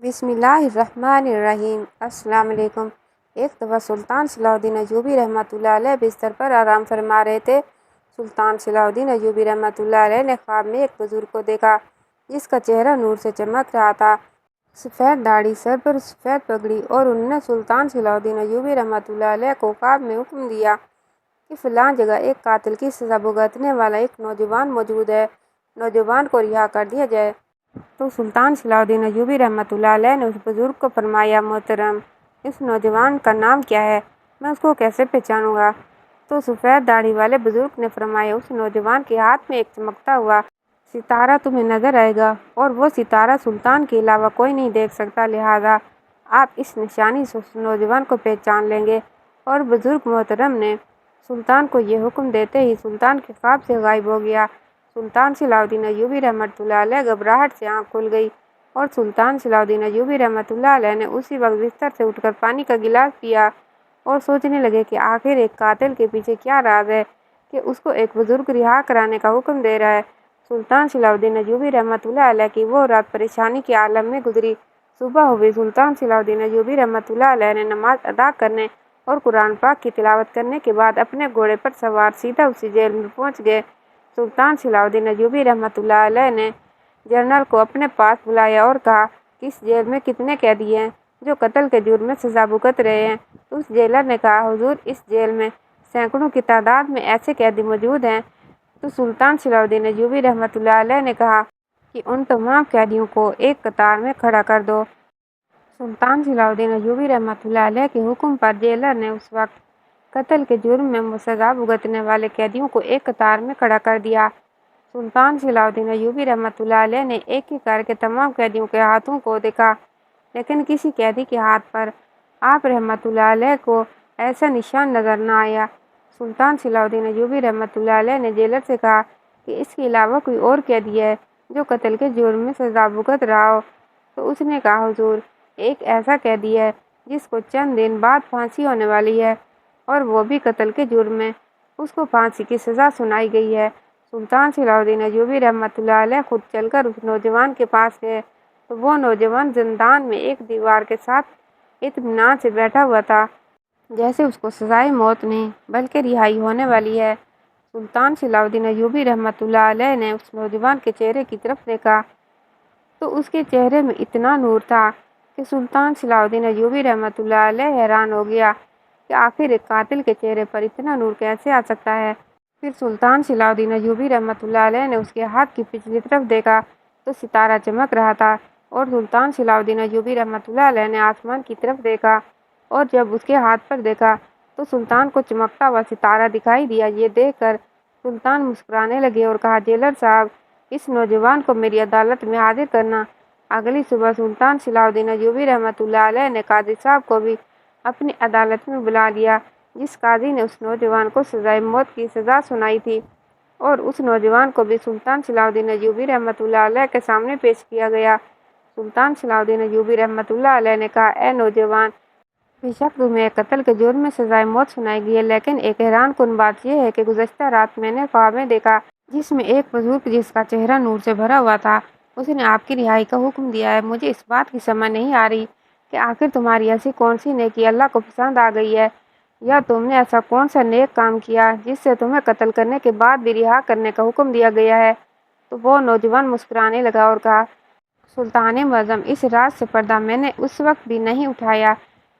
بسم اللہ الرحمن الرحیم۔ السلام علیکم۔ ایک دفعہ سلطان صلاح الدین ایوبی رحمۃ اللہ علیہ بستر پر آرام فرما رہے تھے۔ سلطان صلاح الدین ایوبی رحمۃ اللہ علیہ نے خواب میں ایک بزرگ کو دیکھا جس کا چہرہ نور سے چمک رہا تھا۔ سفید داڑھی، سر پر سفید پگڑی، اور انہوں نے سلطان صلاح الدین ایوبی رحمۃ اللہ علیہ کو خواب میں حکم دیا کہ فلاں جگہ ایک قاتل کی سزا بھگتنے والا ایک نوجوان موجود ہے، نوجوان کو رہا کر دیا جائے۔ تو سلطان صلاح الدین ایوبی رحمۃ اللہ علیہ نے اس بزرگ کو فرمایا، محترم، اس نوجوان کا نام کیا ہے؟ میں اس کو کیسے پہچانوں گا؟ تو سفید داڑھی والے بزرگ نے فرمایا، اس نوجوان کے ہاتھ میں ایک چمکتا ہوا ستارہ تمہیں نظر آئے گا، اور وہ ستارہ سلطان کے علاوہ کوئی نہیں دیکھ سکتا، لہٰذا آپ اس نشانی سے اس نوجوان کو پہچان لیں گے۔ اور بزرگ محترم نے سلطان کو یہ حکم دیتے ہی سلطان کے خواب سے غائب ہو گیا۔ سلطان صلاح الدین ایوبی رحمۃ اللہ علیہ گھبراہٹ سے آنکھ کھل گئی، اور سلطان صلاح الدین ایوبی رحمۃ اللہ علیہ نے اسی وقت بستر سے اٹھ کر پانی کا گلاس پیا اور سوچنے لگے کہ آخر ایک قاتل کے پیچھے کیا راز ہے کہ اس کو ایک بزرگ رہا کرانے کا حکم دے رہا ہے۔ سلطان صلاح الدین ایوبی رحمۃ اللہ علیہ کی وہ رات پریشانی کے عالم میں گزری۔ صبح ہوئی، سلطان صلاح الدین ایوبی رحمۃ اللہ علیہ نے نماز ادا کرنے اور قرآن پاک کی تلاوت کرنے کے بعد اپنے گھوڑے پر سوار سیدھا اسی جیل میں پہنچ گئے۔ سلطان صلاح الدین ایوبی رحمۃ اللہ علیہ نے جنرل کو اپنے پاس بلایا اور کہا کہ اس جیل میں کتنے قیدی ہیں جو قتل کے جرم میں سزا بھگت رہے ہیں؟ تو اس جیلر نے کہا، حضور، اس جیل میں سینکڑوں کی تعداد میں ایسے قیدی موجود ہیں۔ تو سلطان صلاح الدین ایوبی رحمۃ اللہ علیہ نے کہا کہ ان تمام قیدیوں کو ایک قطار میں کھڑا کر دو۔ سلطان صلاح الدین ایوبی رحمۃ اللہ علیہ کے حکم پر جیلر نے اس وقت قتل کے جرم میں سزا بھگتنے والے قیدیوں کو ایک قطار میں کھڑا کر دیا۔ سلطان صلاح الدین ایوبی رحمۃ اللہ علیہ نے ایک ایک کر کے تمام قیدیوں کے ہاتھوں کو دیکھا، لیکن کسی قیدی کے ہاتھ پر آپ رحمۃ اللہ علیہ کو ایسا نشان نظر نہ آیا۔ سلطان صلاح الدین ایوبی رحمۃ اللہ علیہ نے جیلر سے کہا کہ اس کے علاوہ کوئی اور قیدی ہے جو قتل کے جرم میں سزا بھگت رہا ہو؟ تو اس نے کہا، حضور، ایک ایسا قیدی ہے جس کو چند دن بعد پھانسی ہونے والی ہے، اور وہ بھی قتل کے جرم میں، اس کو پھانسی کی سزا سنائی گئی ہے۔ سلطان صلاح الدین ایوبی رحمۃ اللہ علیہ خود چل کر اس نوجوان کے پاس گئے تو وہ نوجوان زندان میں ایک دیوار کے ساتھ اطمینان سے بیٹھا ہوا تھا، جیسے اس کو سزائے موت نہیں بلکہ رہائی ہونے والی ہے۔ سلطان صلاح الدین ایوبی رحمۃ اللہ علیہ نے اس نوجوان کے چہرے کی طرف دیکھا تو اس کے چہرے میں اتنا نور تھا کہ سلطان صلاح الدین ایوبی رحمۃ اللہ علیہ حیران ہو گیا کہ آخر ایک قاتل کے چہرے پر اتنا نور کیسے آ سکتا ہے۔ پھر سلطان صلاح الدین ایوبی رحمۃ اللہ علیہ نے اس کے ہاتھ کی پچھلی طرف دیکھا تو ستارہ چمک رہا تھا، اور سلطان صلاح الدین ایوبی رحمۃ اللہ علیہ نے آسمان کی طرف دیکھا، اور جب اس کے ہاتھ پر دیکھا تو سلطان کو چمکتا ہوا ستارہ دکھائی دیا۔ یہ دیکھ کر سلطان مسکرانے لگے اور کہا، جیلر صاحب، اس نوجوان کو میری عدالت میں حاضر کرنا۔ اگلی صبح سلطان صلاح الدین ایوبی رحمۃ اللہ علیہ نے قاضی صاحب کو بھی اپنی عدالت میں بلا لیا، جس قاضی نے اس نوجوان کو سزائے موت کی سزا سنائی تھی، اور اس نوجوان کو بھی سلطان صلاح الدین ایوبی رحمۃ اللہ علیہ کے سامنے پیش کیا گیا۔ سلطان صلاح الدین ایوبی رحمۃ اللہ علیہ نے کہا، اے نوجوان، بے شک تمہیں قتل کے جرم میں سزائے موت سنائی گئی ہے، لیکن ایک حیران کن بات یہ ہے کہ گزشتہ رات میں نے خواب میں دیکھا جس میں ایک بزرگ جس کا چہرہ نور سے بھرا ہوا تھا، اس نے آپ کی رہائی کا حکم دیا ہے۔ مجھے اس بات کی سمجھ نہیں آ رہی کہ آخر تمہاری ایسی کون سی نیکی اللہ کو پسند آ گئی ہے، یا تم نے ایسا کون سا نیک کام کیا جس سے تمہیں قتل کرنے کے بعد بھی رہا کرنے کا حکم دیا گیا ہے؟ تو وہ نوجوان مسکرانے لگا اور کہا، سلطان معظم، اس راز سے پردہ میں نے اس وقت بھی نہیں اٹھایا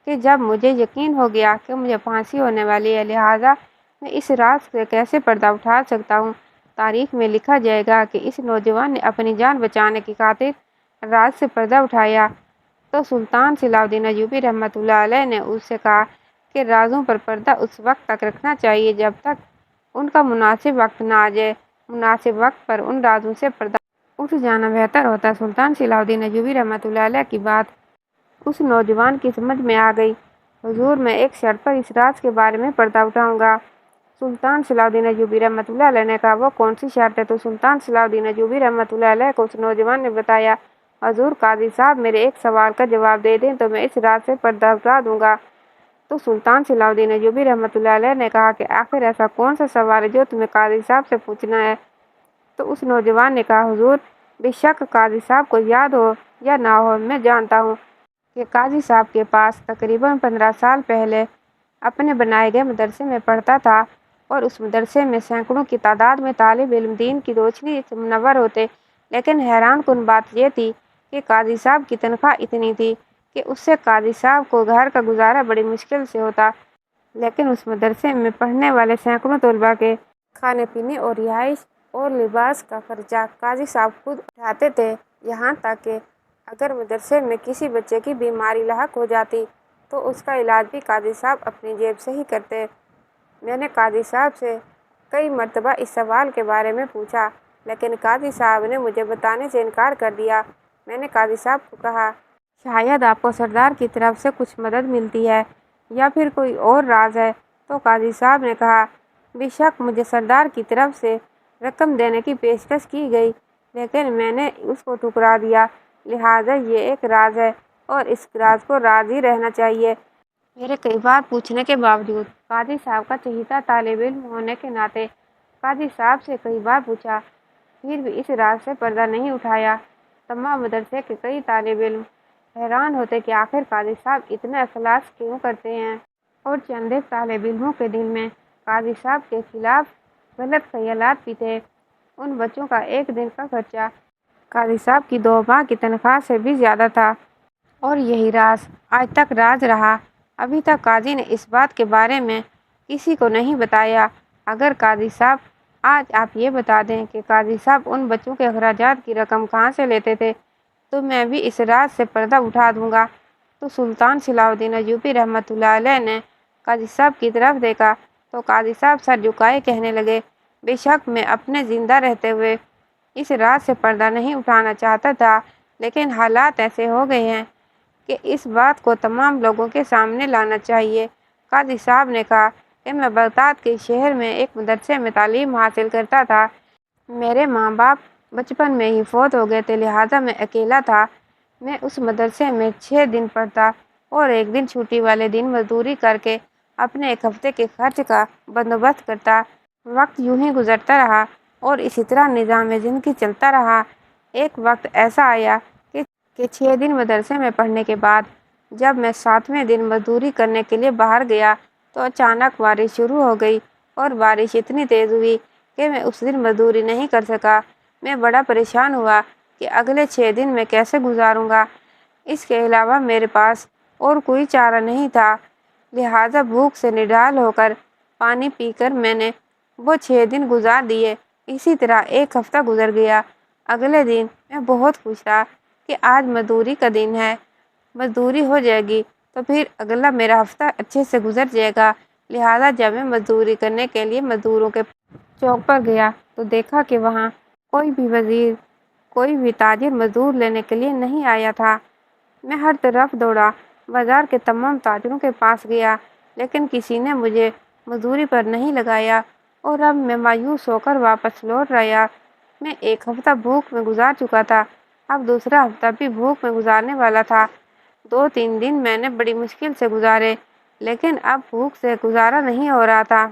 کہ جب مجھے یقین ہو گیا کہ مجھے پھانسی ہونے والی ہے، لہٰذا میں اس راز سے کیسے پردہ اٹھا سکتا ہوں؟ تاریخ میں لکھا جائے گا کہ اس نوجوان نے اپنی جان بچانے کی خاطر راز سے پردہ اٹھایا۔ تو سلطان صلاح الدین ایوبی رحمۃ اللہ علیہ نے اس سے کہا کہ رازوں پر پردہ اس وقت تک رکھنا چاہیے جب تک ان کا مناسب وقت نہ آ جائے، مناسب وقت پر ان رازوں سے پردہ اٹھ جانا بہتر ہوتا ہے۔ سلطان صلاح الدین ایوبی رحمۃ اللہ علیہ کی بات اس نوجوان کی سمجھ میں آ گئی۔ حضور، میں ایک شرط پر اس راز کے بارے میں پردہ اٹھاؤں گا۔ سلطان صلاح الدین ایوبی رحمۃ اللہ علیہ نے کہا، وہ کون سی شرط ہے؟ تو سلطان صلاح الدین ایوبی رحمۃ اللہ علیہ کو اس نوجوان نے بتایا، حضور، قاضی صاحب میرے ایک سوال کا جواب دے دیں تو میں اس راز سے پردہ اٹھا دوں گا۔ تو سلطان صلاح الدین ایوبی رحمۃ اللہ علیہ نے کہا کہ آخر ایسا کون سا سوال ہے جو تمہیں قاضی صاحب سے پوچھنا ہے؟ تو اس نوجوان نے کہا، حضور، بے شک قاضی صاحب کو یاد ہو یا نہ ہو، میں جانتا ہوں کہ قاضی صاحب کے پاس تقریباً 15 سال پہلے اپنے بنائے گئے مدرسے میں پڑھتا تھا، اور اس مدرسے میں سینکڑوں کی تعداد میں طالب علم دین کی روشنی سے منور ہوتے، لیکن حیران کن بات یہ تھی کہ قاضی صاحب کی تنخواہ اتنی تھی کہ اس سے قاضی صاحب کو گھر کا گزارا بڑی مشکل سے ہوتا، لیکن اس مدرسے میں پڑھنے والے سینکڑوں طلباء کے کھانے پینے اور رہائش اور لباس کا خرچہ قاضی صاحب خود اٹھاتے تھے، یہاں تک کہ اگر مدرسے میں کسی بچے کی بیماری لاحق ہو جاتی تو اس کا علاج بھی قاضی صاحب اپنی جیب سے ہی کرتے۔ میں نے قاضی صاحب سے کئی مرتبہ اس سوال کے بارے میں پوچھا، لیکن قاضی صاحب نے مجھے بتانے سے انکار کر دیا۔ میں نے قاضی صاحب کو کہا، شاید آپ کو سردار کی طرف سے کچھ مدد ملتی ہے یا پھر کوئی اور راز ہے؟ تو قاضی صاحب نے کہا، بے شک مجھے سردار کی طرف سے رقم دینے کی پیشکش کی گئی، لیکن میں نے اس کو ٹھکرا دیا، لہٰذا یہ ایک راز ہے اور اس راز کو راز ہی رہنا چاہیے۔ میرے کئی بار پوچھنے کے باوجود قاضی صاحب کا چہیتا طالب علم ہونے کے ناطے قاضی صاحب سے کئی بار پوچھا، پھر بھی اس راز سے پردہ نہیں اٹھایا۔ تمام مدرسے کے کئی طالب علم حیران ہوتے کہ آخر قاضی صاحب اتنے اخلاص کیوں کرتے ہیں، اور چند ایک طالب علموں کے دل میں قاضی صاحب کے خلاف غلط خیالات بھی تھے۔ ان بچوں کا ایک دن کا خرچہ قاضی صاحب کی 2 ماہ کی تنخواہ سے بھی زیادہ تھا، اور یہی راز آج تک راز رہا۔ ابھی تک قاضی نے اس بات کے بارے میں کسی کو نہیں بتایا۔ اگر قاضی صاحب آج آپ یہ بتا دیں کہ قاضی صاحب ان بچوں کے اخراجات کی رقم کہاں سے لیتے تھے تو میں بھی اس راز سے پردہ اٹھا دوں گا۔ تو سلطان صلاح الدین ایوبی رحمۃ اللہ علیہ نے قاضی صاحب کی طرف دیکھا تو قاضی صاحب سر جھکائے کہنے لگے، بے شک میں اپنے زندہ رہتے ہوئے اس راز سے پردہ نہیں اٹھانا چاہتا تھا، لیکن حالات ایسے ہو گئے ہیں کہ اس بات کو تمام لوگوں کے سامنے لانا چاہیے۔ قاضی صاحب نے کہا کہ میں بغداد کے شہر میں ایک مدرسے میں تعلیم حاصل کرتا تھا۔ میرے ماں باپ بچپن میں ہی فوت ہو گئے تھے، لہٰذا میں اکیلا تھا۔ میں اس مدرسے میں 6 دن پڑھتا اور ایک دن چھٹی والے دن مزدوری کر کے اپنے ایک ہفتے کے خرچ کا بندوبست کرتا۔ وقت یوں ہی گزرتا رہا اور اسی طرح نظام زندگی چلتا رہا۔ ایک وقت ایسا آیا کہ 6 دن مدرسے میں پڑھنے کے بعد جب میں 7ویں دن مزدوری کرنے کے لیے باہر گیا تو اچانک بارش شروع ہو گئی، اور بارش اتنی تیز ہوئی کہ میں اس دن مزدوری نہیں کر سکا۔ میں بڑا پریشان ہوا کہ اگلے 6 دن میں کیسے گزاروں گا۔ اس کے علاوہ میرے پاس اور کوئی چارہ نہیں تھا، لہٰذا بھوک سے نڈال ہو کر پانی پی کر میں نے وہ 6 دن گزار دیے۔ اسی طرح ایک ہفتہ گزر گیا۔ اگلے دن میں بہت خوش تھا کہ آج مزدوری کا دن ہے، مزدوری ہو جائے گی تو پھر اگلا میرا ہفتہ اچھے سے گزر جائے گا۔ لہٰذا جب میں مزدوری کرنے کے لیے مزدوروں کے چوک پر گیا تو دیکھا کہ وہاں کوئی بھی وزیر، کوئی بھی تاجر مزدور لینے کے لیے نہیں آیا تھا۔ میں ہر طرف دوڑا، بازار کے تمام تاجروں کے پاس گیا، لیکن کسی نے مجھے مزدوری پر نہیں لگایا، اور اب میں مایوس ہو کر واپس لوٹ آیا۔ میں ایک ہفتہ بھوک میں گزار چکا تھا، اب دوسرا ہفتہ بھی بھوک میں گزارنے والا تھا۔ 2-3 دن میں نے بڑی مشکل سے گزارے، لیکن اب بھوک سے گزارا نہیں ہو رہا تھا۔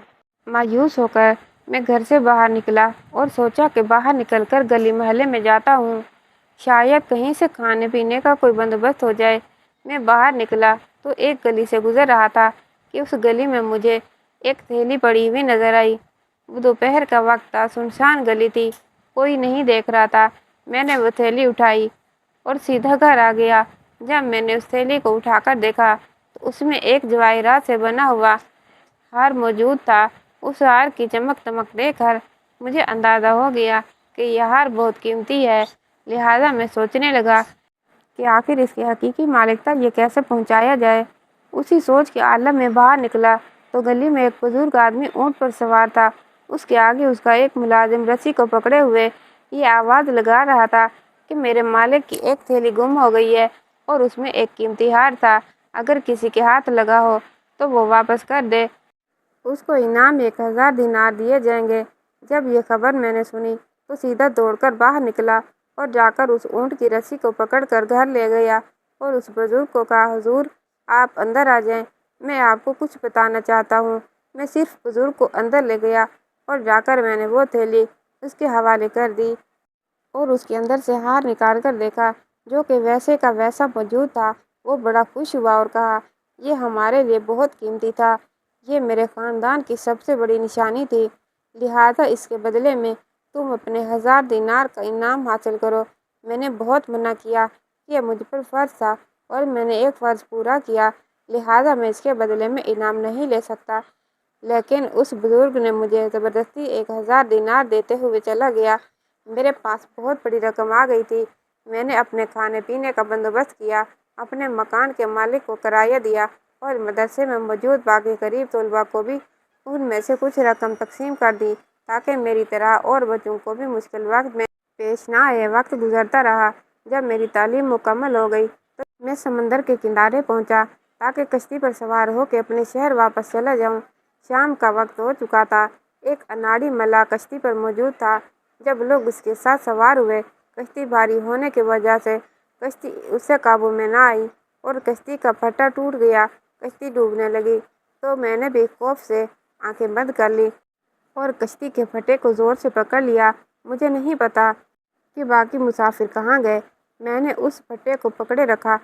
مایوس ہو کر میں گھر سے باہر نکلا اور سوچا کہ باہر نکل کر گلی محلے میں جاتا ہوں، شاید کہیں سے کھانے پینے کا کوئی بندوبست ہو جائے۔ میں باہر نکلا تو ایک گلی سے گزر رہا تھا کہ اس گلی میں مجھے ایک تھیلی پڑی ہوئی نظر آئی۔ وہ دوپہر کا وقت تھا، سنسان گلی تھی، کوئی نہیں دیکھ رہا تھا۔ میں نے وہ تھیلی اٹھائی اور سیدھا گھر آ گیا۔ جب میں نے اس تھیلی کو اٹھا کر دیکھا تو اس میں ایک جواہرات سے بنا ہوا ہار موجود تھا۔ اس ہار کی چمک دمک دیکھ کر مجھے اندازہ ہو گیا کہ یہ ہار بہت قیمتی ہے، لہٰذا میں سوچنے لگا کہ آخر اس کے حقیقی مالک تک یہ کیسے پہنچایا جائے۔ اسی سوچ کے عالم میں باہر نکلا تو گلی میں ایک بزرگ آدمی اونٹ پر سوار تھا۔ اس کے آگے اس کا ایک ملازم رسی کو پکڑے ہوئے یہ آواز لگا رہا تھا کہ میرے مالک کی ایک تھیلی گم ہو گئی ہے اور اس میں ایک قیمتی ہار تھا، اگر کسی کے ہاتھ لگا ہو تو وہ واپس کر دے، اس کو انعام 1000 دینار دیے جائیں گے۔ جب یہ خبر میں نے سنی تو سیدھا دوڑ کر باہر نکلا اور جا کر اس اونٹ کی رسی کو پکڑ کر گھر لے گیا اور اس بزرگ کو کہا، حضور آپ اندر آ جائیں، میں آپ کو کچھ بتانا چاہتا ہوں۔ میں صرف بزرگ کو اندر لے گیا اور جا کر میں نے وہ تھیلی اس کے حوالے کر دی اور اس کے اندر سے ہار نکال کر دیکھا جو کہ ویسے کا ویسا موجود تھا، وہ بڑا خوش ہوا اور کہا، یہ ہمارے لیے بہت قیمتی تھا، یہ میرے خاندان کی سب سے بڑی نشانی تھی، لہٰذا اس کے بدلے میں تم اپنے 1000 دینار کا انعام حاصل کرو۔ میں نے بہت منع کیا، یہ مجھ پر فرض تھا اور میں نے ایک فرض پورا کیا، لہٰذا میں اس کے بدلے میں انعام نہیں لے سکتا۔ لیکن اس بزرگ نے مجھے زبردستی 1000 دینار دیتے ہوئے چلا گیا۔ میرے پاس بہت بڑی رقم آ گئی تھی۔ میں نے اپنے کھانے پینے کا بندوبست کیا، اپنے مکان کے مالک کو کرایہ دیا اور مدرسے میں موجود باقی غریب طلباء کو بھی ان میں سے کچھ رقم تقسیم کر دی تاکہ میری طرح اور بچوں کو بھی مشکل وقت میں پیش نہ آئے۔ وقت گزرتا رہا۔ جب میری تعلیم مکمل ہو گئی تو میں سمندر کے کنارے پہنچا تاکہ کشتی پر سوار ہو کے اپنے شہر واپس چلا جاؤں۔ شام کا وقت ہو چکا تھا۔ ایک اناڑی ملاح کشتی پر موجود تھا۔ جب لوگ اس کے ساتھ سوار ہوئے، کشتی بھاری ہونے کی وجہ سے کشتی اس سے قابو میں نہ آئی اور کشتی کا پٹا ٹوٹ گیا۔ کشتی ڈوبنے لگی تو میں نے بھی خوف سے آنکھیں بند کر لی اور کشتی کے پٹے کو زور سے پکڑ لیا۔ مجھے نہیں پتا کہ باقی مسافر کہاں گئے۔ میں نے اس پٹے کو پکڑے رکھا۔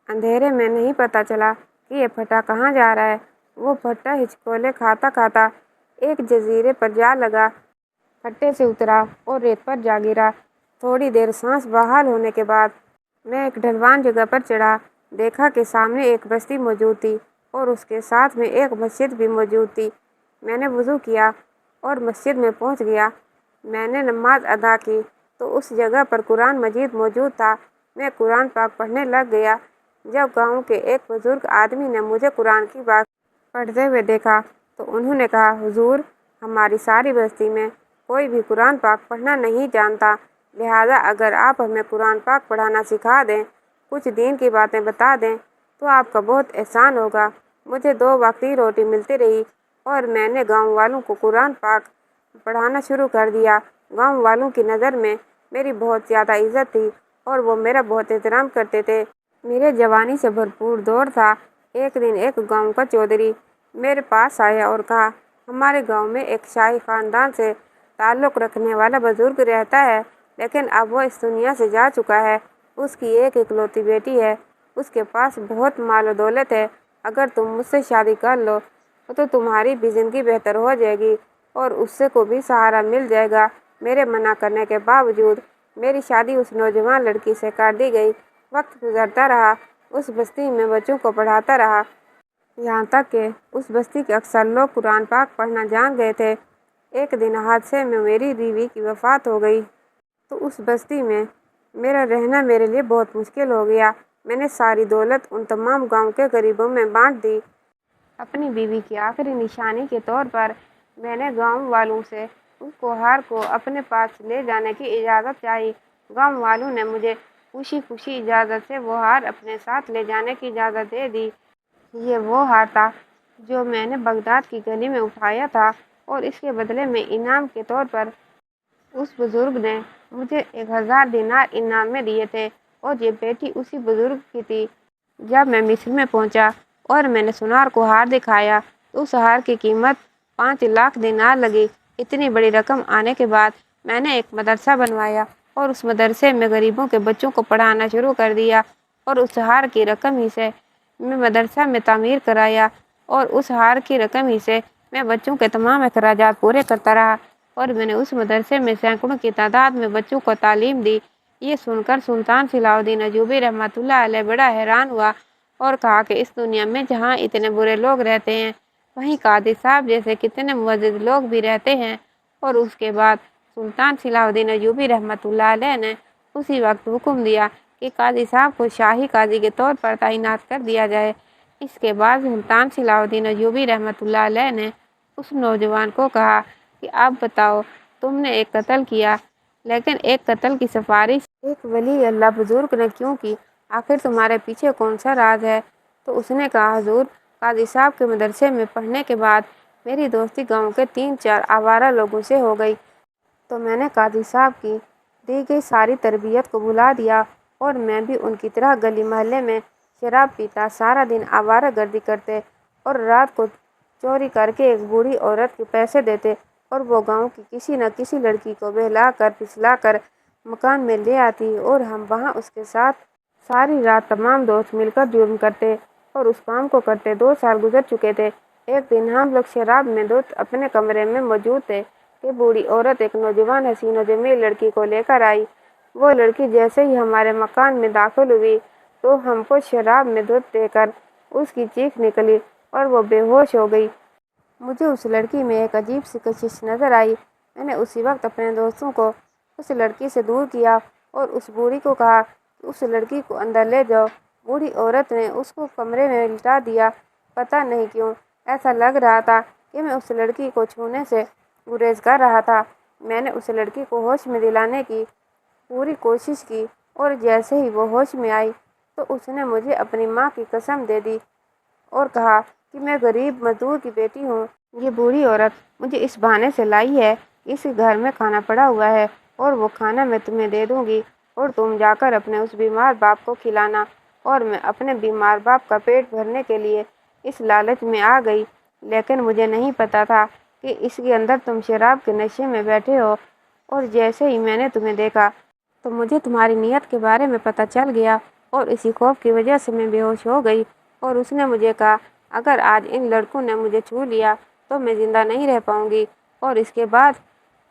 اندھیرے میں نہیں پتا چلا کہ یہ پٹا کہاں جا رہا ہے۔ وہ پٹا ہچکولے کھاتا کھاتا ایک جزیرے پر جا لگا، پٹے سے اترا اور ریت پر جا گرا۔ تھوڑی دیر سانس بحال ہونے کے بعد میں ایک ڈھلوان جگہ پر چڑھا۔ دیکھا کہ سامنے ایک بستی موجود تھی اور اس کے ساتھ میں ایک مسجد بھی موجود تھی۔ میں نے وضو کیا اور مسجد میں پہنچ گیا۔ میں نے نماز ادا کی تو اس جگہ پر قرآن مجید موجود تھا۔ میں قرآن پاک پڑھنے لگ گیا۔ جب گاؤں کے ایک بزرگ آدمی نے مجھے قرآن کی بات پڑھتے ہوئے دیکھا تو انہوں نے کہا، حضور، ہماری ساری بستی میں کوئی بھی قرآن پاک پڑھنا نہیں جانتا، لہٰذا اگر آپ ہمیں قرآن پاک پڑھانا سکھا دیں، کچھ دین کی باتیں بتا دیں تو آپ کا بہت احسان ہوگا۔ مجھے 2 وقت کی روٹی ملتی رہی اور میں نے گاؤں والوں کو قرآن پاک پڑھانا شروع کر دیا۔ گاؤں والوں کی نظر میں میری بہت زیادہ عزت تھی اور وہ میرا بہت احترام کرتے تھے۔ میرے جوانی سے بھرپور دور تھا۔ ایک دن ایک گاؤں کا چودھری میرے پاس آیا اور کہا، ہمارے گاؤں میں ایک شاہی خاندان سے تعلق رکھنے والا بزرگ رہتا ہے، لیکن اب وہ اس دنیا سے جا چکا ہے۔ اس کی ایک اکلوتی بیٹی ہے۔ اس کے پاس بہت مال و دولت ہے۔ اگر تم مجھ سے شادی کر لو تو تمہاری بھی زندگی بہتر ہو جائے گی اور اس سے کو بھی سہارا مل جائے گا۔ میرے منع کرنے کے باوجود میری شادی اس نوجوان لڑکی سے کر دی گئی۔ وقت گزرتا رہا۔ اس بستی میں بچوں کو پڑھاتا رہا، یہاں تک کہ اس بستی کے اکثر لوگ قرآن پاک پڑھنا جان گئے تھے۔ ایک دن حادثے میں میری بیوی کی وفات ہو گئی تو اس بستی میں میرا رہنا میرے لیے بہت مشکل ہو گیا۔ میں نے ساری دولت ان تمام گاؤں کے غریبوں میں بانٹ دی۔ اپنی بیوی کی آخری نشانی کے طور پر میں نے گاؤں والوں سے اس ہار کو اپنے پاس لے جانے کی اجازت چاہی۔ گاؤں والوں نے مجھے خوشی خوشی اجازت سے وہ ہار اپنے ساتھ لے جانے کی اجازت دے دی۔ یہ وہ ہار تھا جو میں نے بغداد کی گلی میں اٹھایا تھا اور اس کے بدلے میں انعام کے طور پر اس بزرگ نے مجھے 1000 دینار انعام میں دیے تھے اور یہ بیٹی اسی بزرگ کی تھی۔ جب میں مصر میں پہنچا اور میں نے سونار کو ہار دکھایا تو اس ہار کی قیمت 5 لاکھ دینار لگی۔ اتنی بڑی رقم آنے کے بعد میں نے ایک مدرسہ بنوایا اور اس مدرسے میں غریبوں کے بچوں کو پڑھانا شروع کر دیا اور اس ہار کی رقم ہی سے میں مدرسہ میں تعمیر کرایا اور اس ہار کی رقم ہی سے میں بچوں کے تمام اخراجات پورے کرتا رہا اور میں نے اس مدرسے میں سینکڑوں کی تعداد میں بچوں کو تعلیم دی۔ یہ سن کر سلطان صلاح الدین ایوبی رحمۃ اللہ علیہ بڑا حیران ہوا اور کہا کہ اس دنیا میں جہاں اتنے برے لوگ رہتے ہیں، وہیں قاضی صاحب جیسے کتنے معزز لوگ بھی رہتے ہیں۔ اور اس کے بعد سلطان صلاح الدین ایوبی رحمۃ اللہ علیہ نے اسی وقت حکم دیا کہ قاضی صاحب کو شاہی قاضی کے طور پر تعینات کر دیا جائے۔ اس کے بعد سلطان صلاح الدین ایوبی رحمۃ اللہ علیہ نے اس نوجوان کو کہا کہ اب بتاؤ، تم نے ایک قتل کیا، لیکن ایک قتل کی سفارش ایک ولی اللہ بزرگ نے کیوں کی؟ آخر تمہارے پیچھے کون سا راز ہے؟ تو اس نے کہا، حضور، قاضی صاحب کے مدرسے میں پڑھنے کے بعد میری دوستی گاؤں کے 3-4 آوارہ لوگوں سے ہو گئی، تو میں نے قاضی صاحب کی دی گئی ساری تربیت کو بھلا دیا اور میں بھی ان کی طرح گلی محلے میں شراب پیتا، سارا دن آوارہ گردی کرتے اور رات کو چوری کر کے ایک بوڑھی عورت کے پیسے دیتے اور وہ گاؤں کی کسی نہ کسی لڑکی کو بہلا کر پھسلا کر مکان میں لے آتی اور ہم وہاں اس کے ساتھ ساری رات تمام دوست مل کر جرم کرتے اور اس کام کو کرتے۔ 2 سال گزر چکے تھے۔ ایک دن ہم لوگ شراب میں دھت اپنے کمرے میں موجود تھے کہ بوڑھی عورت ایک نوجوان حسین و جمیل لڑکی کو لے کر آئی۔ وہ لڑکی جیسے ہی ہمارے مکان میں داخل ہوئی تو ہم کو شراب میں دھت دیکھ کر اس کی چیخ نکلی اور وہ بے ہوش ہو گئی۔ مجھے اس لڑکی میں ایک عجیب سی کشش نظر آئی۔ میں نے اسی وقت اپنے دوستوں کو اس لڑکی سے دور کیا اور اس بوڑھی کو کہا کہ اس لڑکی کو اندر لے جاؤ۔ بوڑھی عورت نے اس کو کمرے میں لٹا دیا۔ پتہ نہیں کیوں ایسا لگ رہا تھا کہ میں اس لڑکی کو چھونے سے گریز کر رہا تھا۔ میں نے اس لڑکی کو ہوش میں دلانے کی پوری کوشش کی اور جیسے ہی وہ ہوش میں آئی تو اس نے مجھے اپنی ماں کی قسم دے دی اور کہا کہ میں غریب مزدور کی بیٹی ہوں۔ یہ بوڑھی عورت مجھے اس بہانے سے لائی ہے کہ اس گھر میں کھانا پڑا ہوا ہے اور وہ کھانا میں تمہیں دے دوں گی اور تم جا کر اپنے اس بیمار باپ کو کھلانا۔ اور میں اپنے بیمار باپ کا پیٹ بھرنے کے لیے اس لالچ میں آ گئی، لیکن مجھے نہیں پتا تھا کہ اس کے اندر تم شراب کے نشے میں بیٹھے ہو، اور جیسے ہی میں نے تمہیں دیکھا تو مجھے تمہاری نیت کے بارے میں پتہ چل گیا اور اسی خوف کی وجہ سے میں بے ہوش ہو گئی۔ اور اس نے مجھے کہا اگر آج ان لڑکوں نے مجھے چھو لیا تو میں زندہ نہیں رہ پاؤں گی اور اس کے بعد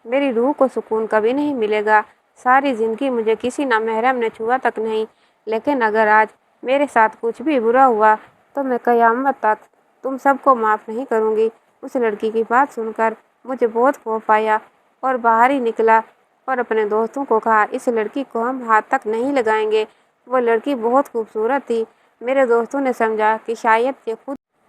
میری روح کو سکون کبھی نہیں ملے گا۔ ساری زندگی مجھے کسی نامحرم نے چھوا تک نہیں، لیکن اگر آج میرے ساتھ کچھ بھی برا ہوا تو میں قیامت تک تم سب کو معاف نہیں کروں گی۔ اس لڑکی کی بات سن کر مجھے بہت خوف آیا اور باہر ہی نکلا اور اپنے دوستوں کو کہا اس لڑکی کو ہم ہاتھ تک نہیں لگائیں گے، وہ لڑکی بہت خوبصورت تھی۔ میرے دوستوں نے سمجھا کہ شاید یہ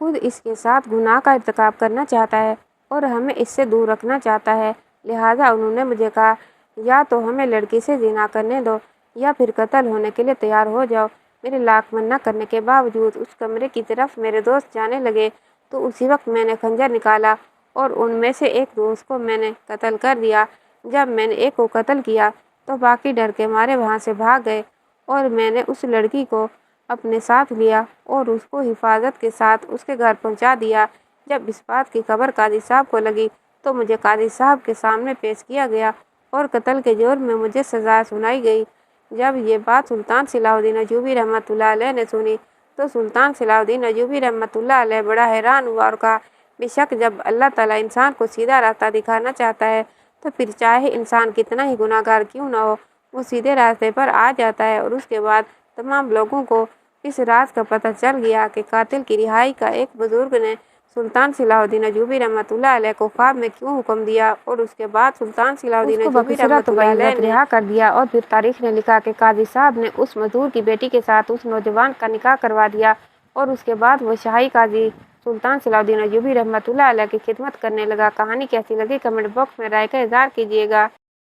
خود اس کے ساتھ گناہ کا ارتکاب کرنا چاہتا ہے اور ہمیں اس سے دور رکھنا چاہتا ہے، لہٰذا انہوں نے مجھے کہا یا تو ہمیں لڑکی سے زنا کرنے دو یا پھر قتل ہونے کے لیے تیار ہو جاؤ۔ میرے لاکھ منع کرنے کے باوجود اس کمرے کی طرف میرے دوست جانے لگے تو اسی وقت میں نے خنجر نکالا اور ان میں سے ایک دوست کو میں نے قتل کر دیا۔ جب میں نے ایک کو قتل کیا تو باقی ڈر کے مارے وہاں سے بھاگ گئے اور میں نے اس لڑکی کو اپنے ساتھ لیا اور اس کو حفاظت کے ساتھ اس کے گھر پہنچا دیا۔ جب اس بات کی خبر قاضی صاحب کو لگی تو مجھے قاضی صاحب کے سامنے پیش کیا گیا اور قتل کے جرم میں مجھے سزا سنائی گئی۔ جب یہ بات سلطان صلاح الدین ایوبی رحمۃ اللہ علیہ نے سنی تو سلطان صلاح الدین ایوبی رحمۃ اللہ علیہ بڑا حیران ہوا اور کہا بے شک جب اللہ تعالیٰ انسان کو سیدھا راستہ دکھانا چاہتا ہے تو پھر چاہے انسان کتنا ہی گناہ گار کیوں نہ ہو وہ سیدھے راستے پر آ جاتا ہے۔ اور اس کے بعد تمام لوگوں کو اس راز کا پتہ چل گیا کہ قاتل کی رہائی کا ایک بزرگ نے سلطان صلاح الدین ایوبی رحمۃ اللہ علیہ کو خواب میں کیوں حکم دیا، اور اس کے بعد سلطان صلاح الدین ایوبی رحمۃ اللہ علیہ نے رہا کر دیا۔ اور پھر تاریخ نے لکھا کہ قاضی صاحب نے اس مزدور کی بیٹی کے ساتھ اس نوجوان کا نکاح کروا دیا اور اس کے بعد وہ شاہی قاضی سلطان صلاح الدین ایوبی رحمۃ اللہ علیہ کی خدمت کرنے لگا۔ کہانی کیسی لگی کمنٹ باکس میں رائے کا اظہار کیجیے گا۔